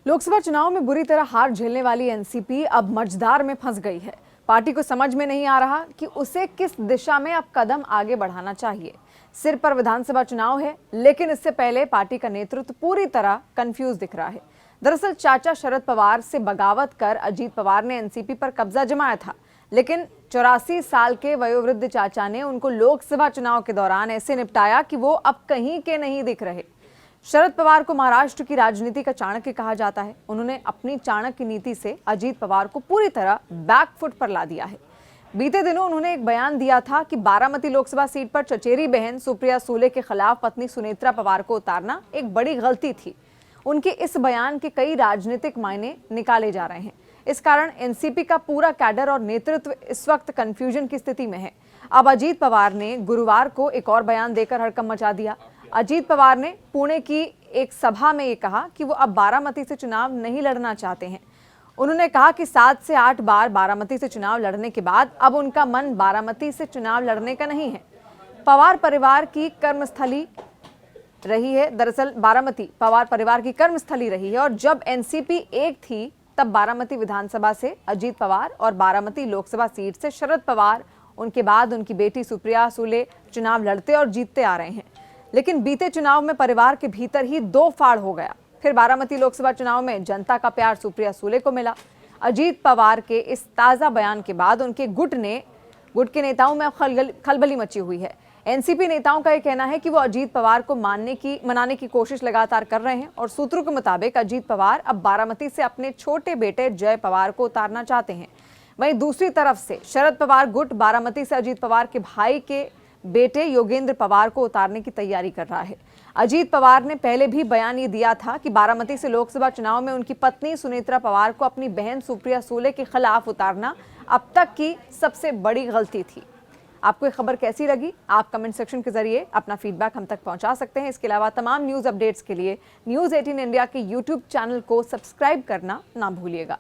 लोकसभा चुनाव में बुरी तरह हार झेलने वाली एनसीपी अब मझधार में फंस गई है। पार्टी को समझ में नहीं आ रहा कि उसे किस दिशा में अब कदम आगे बढ़ाना चाहिए। सिर पर विधानसभा चुनाव है, लेकिन इससे पहले पार्टी का नेतृत्व पूरी तरह कंफ्यूज दिख रहा है। दरअसल चाचा शरद पवार से बगावत कर अजीत पवार ने एनसीपी पर कब्जा जमाया था, लेकिन 84 साल के वयोवृद्ध चाचा ने उनको लोकसभा चुनाव के दौरान ऐसे निपटाया कि वो अब कहीं के नहीं दिख रहे। शरद पवार को महाराष्ट्र की राजनीति का चाणक्य कहा जाता है। उन्होंने अपनी चाणक्य नीति से अजीत पवार को पूरी तरह बैकफुट पर ला दिया है। बीते दिनों उन्होंने एक बयान दिया था कि बारामती लोकसभा सीट पर चचेरी बहन सुप्रिया सूले के खिलाफ पत्नी सुनेत्रा पवार को उतारना एक बड़ी गलती थी। उनके इस बयान के कई राजनीतिक मायने निकाले जा रहे हैं। इस कारण एनसीपी का पूरा कैडर और नेतृत्व इस वक्त कंफ्यूजन की स्थिति में है। अब अजीत पवार ने गुरुवार को एक और बयान देकर हड़कंप मचा दिया। अजीत पवार ने पुणे की एक सभा में ये कहा कि वो अब बारामती से चुनाव नहीं लड़ना चाहते हैं। उन्होंने कहा कि 7 से 8 बार बारामती से चुनाव लड़ने के बाद अब उनका मन बारामती से चुनाव लड़ने का नहीं है। पवार परिवार की कर्मस्थली रही है। दरअसल बारामती पवार परिवार की कर्मस्थली रही है और जब एनसीपी एक थी तब बारामती विधानसभा से अजीत पवार और बारामती लोकसभा सीट से शरद पवार, उनके बाद उनकी बेटी सुप्रिया सूले चुनाव लड़ते और जीतते आ रहे हैं। लेकिन बीते चुनाव में परिवार के भीतर ही दो फाड़ हो गया। फिर बारामती लोकसभा चुनाव में जनता का प्यार सुप्रिया सूले को मिला। अजीत पवार के इस ताजा बयान के बाद उनके गुट के नेताओं में खलबली मची हुई है। एनसीपी नेताओं का यह कहना है कि वो अजीत पवार को मनाने की कोशिश लगातार कर रहे हैं और सूत्रों के मुताबिक अजीत पवार अब बारामती से अपने छोटे बेटे जय पवार को उतारना चाहते हैं। वहीं दूसरी तरफ से शरद पवार गुट बारामती से अजीत पवार के भाई के बेटे योगेंद्र पवार को उतारने की तैयारी कर रहा है। अजीत पवार ने पहले भी बयान ये दिया था कि बारामती से लोकसभा चुनाव में उनकी पत्नी सुनेत्रा पवार को अपनी बहन सुप्रिया सूले के खिलाफ उतारना अब तक की सबसे बड़ी गलती थी। आपको ये खबर कैसी लगी? आप कमेंट सेक्शन के जरिए अपना फीडबैक हम तक पहुंचा सकते हैं। इसके अलावा तमाम न्यूज अपडेट्स के लिए न्यूज़ 18 इंडिया के यूट्यूब चैनल को सब्सक्राइब करना ना भूलिएगा।